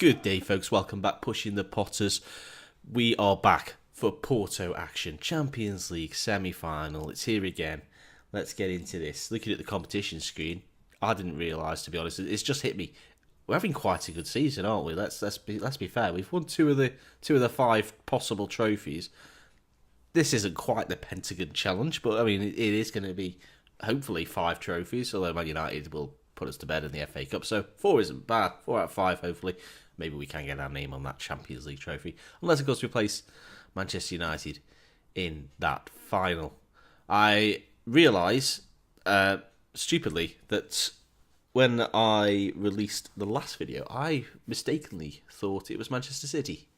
Good day, folks. Welcome back, Pushing the Potters. We are back for Porto action. Champions League semi-final. It's here again. Let's get into this. Looking at the competition screen, I didn't realise, to be honest. It's just hit me. We're having quite a good season, aren't we? Let's be fair. We've won two of the five possible trophies. This isn't quite the Pentagon Challenge, but I mean, it is going to be hopefully 5 trophies. Although Man United will put us to bed in the FA Cup, so 4 isn't bad. 4 out of 5, hopefully. Maybe we can get our name on that Champions League trophy. Unless, of course, we place Manchester United in that final. I realise, stupidly, that when I released the last video, I mistakenly thought it was Manchester City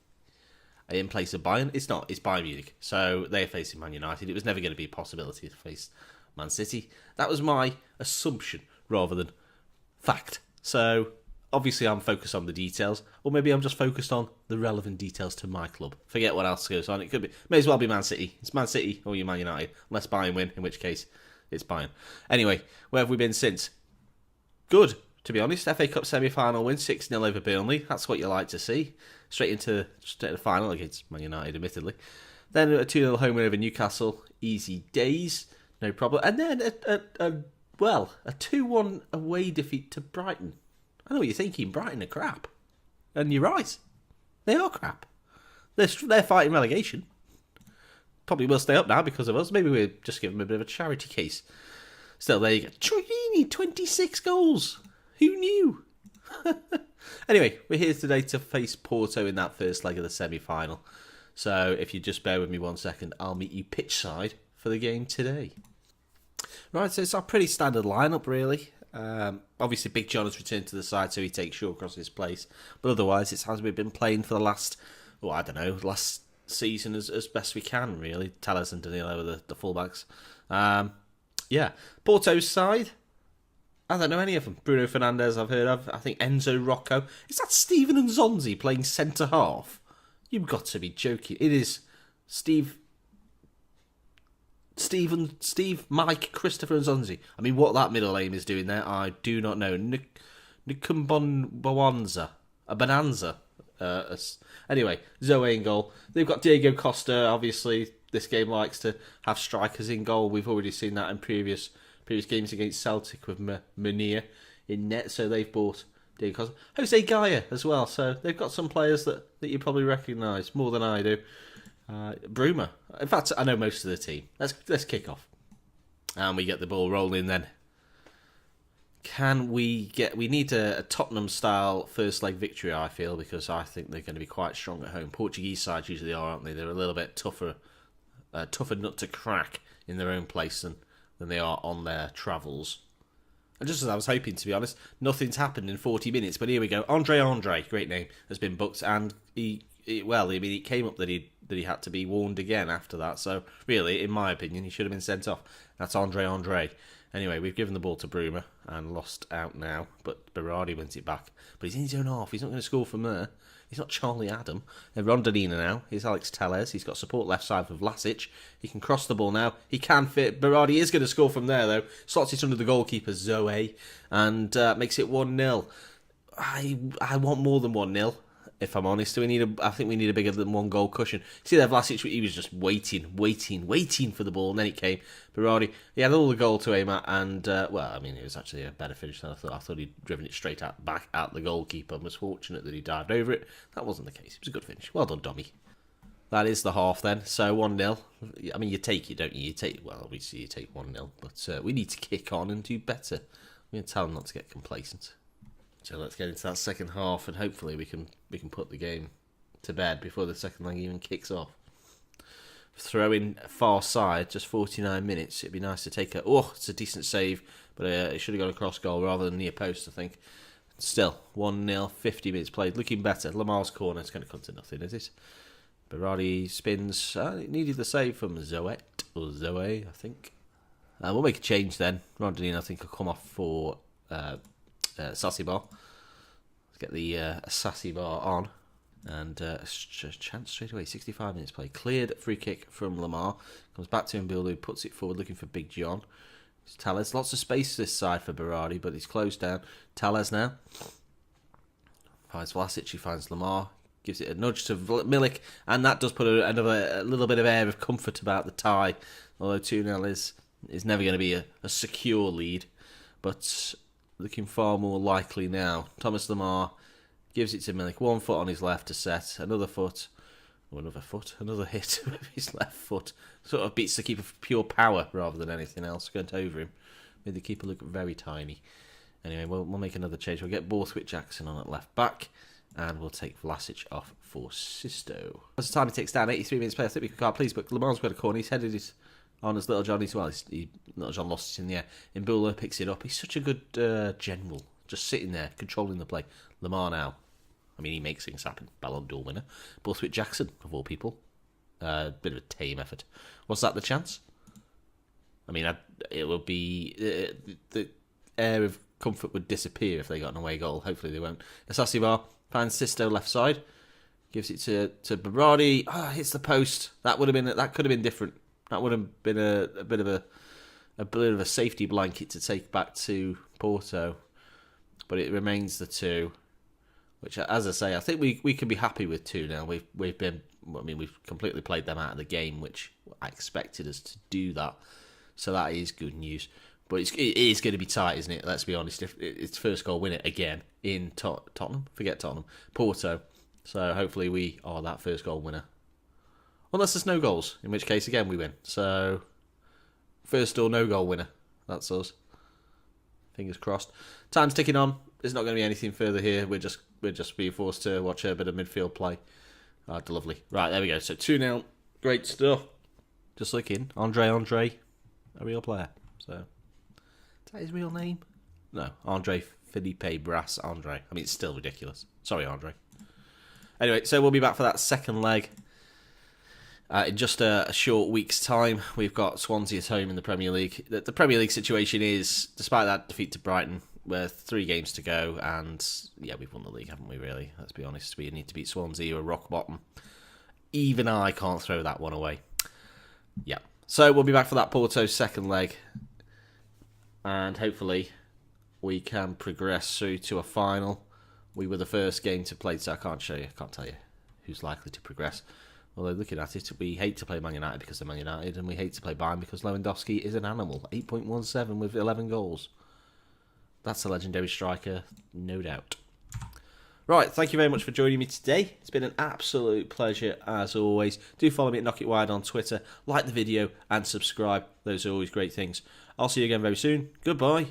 in place of Bayern. It's not. It's Bayern Munich. So they're facing Man United. It was never going to be a possibility to face Man City. That was my assumption rather than fact. So obviously I'm focused on the details, or maybe I'm just focused on the relevant details to my club. Forget what else goes on. It could be, may as well be Man City. It's Man City or you Man United, unless Bayern win, in which case it's Bayern. Anyway, where have we been since? Good, to be honest. FA Cup semi-final win, 6-0 over Burnley. That's what you like to see. Straight into the final against Man United, admittedly. Then a 2-0 home win over Newcastle. Easy days, no problem. And then a 2-1 away defeat to Brighton. I know what you're thinking, Brighton are crap. And you're right. They are crap. They're fighting relegation. Probably will stay up now because of us. Maybe we'll just give them a bit of a charity case. Still, there you go. Troyini, 26 goals. Who knew? Anyway, we're here today to face Porto in that first leg of the semi-final. So if you just bear with me 1 second, I'll meet you pitch side for the game today. Right, so it's our pretty standard lineup, really. Obviously, Big John has returned to the side, so he takes Shawcross's place. But otherwise, it's as we've been playing for the last season as best we can, really. Tellez and Danilo are the fullbacks. Porto's side, I don't know any of them. Bruno Fernandes, I've heard of. I think Enzo Rocco. Is that Steven and Zonzi playing centre half? You've got to be joking. It is Steve, Mike, Christopher and Zonzi. I mean, what that middle name is doing there, I do not know. Nkumbonwanza. A Bonanza. Anyway, Zoe in goal. They've got Diego Costa. Obviously, this game likes to have strikers in goal. We've already seen that in previous games against Celtic with Munir in net. So they've bought Diego Costa. Jose Gaia as well. So they've got some players that you probably recognise more than I do. Bruma. In fact, I know most of the team. Let's kick off. And we get the ball rolling then. We need a Tottenham-style first-leg victory, I feel, because I think they're going to be quite strong at home. Portuguese sides usually are, aren't they? They're a little bit tougher nut to crack in their own place than they are on their travels. And just as I was hoping, to be honest, nothing's happened in 40 minutes, but here we go. Andre, great name, has been booked, and it came up that he had to be warned again after that. So really, in my opinion, he should have been sent off. That's Andre. Anyway, we've given the ball to Bruma and lost out now, but Berardi wins it back. But he's in his own half. He's not going to score from there. He's not Charlie Adam. And Rondonina now. Here's Alex Tellez. He's got support left side for Vlasic. He can cross the ball now. He can fit. Berardi is going to score from there, though. Slots it under the goalkeeper, Zoe, and makes it 1-0. I want more than 1-0. If I'm honest, I think we need a bigger than 1 goal cushion. See there, Vlasic, he was just waiting for the ball, and then it came. Berardi, he had all the goal to aim at, and it was actually a better finish than I thought. I thought he'd driven it straight back at the goalkeeper, and was fortunate that he dived over it. That wasn't the case. It was a good finish. Well done, Dommy. That is the half then. So 1-0. I mean, you take it, don't you? Obviously you take 1-0, but we need to kick on and do better. We're going to tell them not to get complacent. So let's get into that second half, and hopefully we can put the game to bed before the second leg even kicks off. Throw in far side, just 49 minutes. It'd be nice to take it's a decent save, but it should have gone across goal rather than near post, I think. Still, 1-0, 50 minutes played, looking better. Lamar's corner is going to come to nothing, is it? Berardi spins. It needed the save from Zoe, I think. We'll make a change then. Rondonina, I think, will come off for Sassy Bar. Let's get the Sassy Bar on. And chance straight away. 65 minutes play. Cleared free kick from Lamar. Comes back to Mbilu, puts it forward looking for Big John. It's Tellez. Lots of space this side for Berardi, but he's closed down. Tellez now. Finds Vlasic, he finds Lamar, gives it a nudge to Milik, and that does put a little bit of air of comfort about the tie, although 2-0 is never going to be a secure lead, but looking far more likely now. Thomas Lamar gives it to Milik, 1 foot on his left to set, another hit with his left foot. Sort of beats the keeper for pure power rather than anything else. Went over him. Made the keeper look very tiny. Anyway, we'll make another change. We'll get Borthwick Jackson on at left back, and we'll take Vlasic off for Sisto. As the time he takes down, 83 minutes play. I think we can't please, but Lamar's got a corner. He's headed it on as Little John as well. Little John lost it in the air. Imbula picks it up. He's such a good general, just sitting there controlling the play. Lamar now. I mean, he makes things happen. Ballon d'Or winner. Borthwick Jackson, of all people. Bit of a tame effort. Was that the chance? I mean, it would be... the air of comfort would disappear if they got an away goal. Hopefully they won't. Asasivar finds Sisto left side. Gives it to Berardi. Hits the post. That could have been different. That would have been a bit of a safety blanket to take back to Porto. But it remains the 2. Which, as I say, I think we can be happy with 2 now. We've completely played them out of the game, which I expected us to do that. So that is good news. But it is going to be tight, isn't it? Let's be honest. If it's first goal winner again in Tottenham. Forget Tottenham. Porto. So hopefully we are that first goal winner. Unless there's no goals, in which case, again, we win. So, first or no goal winner. That's us. Fingers crossed. Time's ticking on. There's not going to be anything further here. We're just being forced to watch a bit of midfield play. Lovely. Right, there we go. So 2-0. Great stuff. Just looking. Andre, a real player. So, is that his real name? No. Andre Felipe Brass Andre. I mean, it's still ridiculous. Sorry, Andre. Anyway, so we'll be back for that second leg. In just a short week's time, we've got Swansea at home in the Premier League. The Premier League situation is, despite that defeat to Brighton, we're 3 games to go, and yeah, we've won the league, haven't we, really? Let's be honest. We need to beat Swansea or rock bottom. Even I can't throw that one away. Yeah. So we'll be back for that Porto second leg, and hopefully we can progress through to a final. We were the first game to play, so I can't tell you who's likely to progress. Although, looking at it, we hate to play Man United because they're Man United, and we hate to play Bayern because Lewandowski is an animal. 8.17 with 11 goals. That's a legendary striker, no doubt. Right, thank you very much for joining me today. It's been an absolute pleasure, as always. Do follow me at Knock It Wide on Twitter, like the video, and subscribe. Those are always great things. I'll see you again very soon. Goodbye.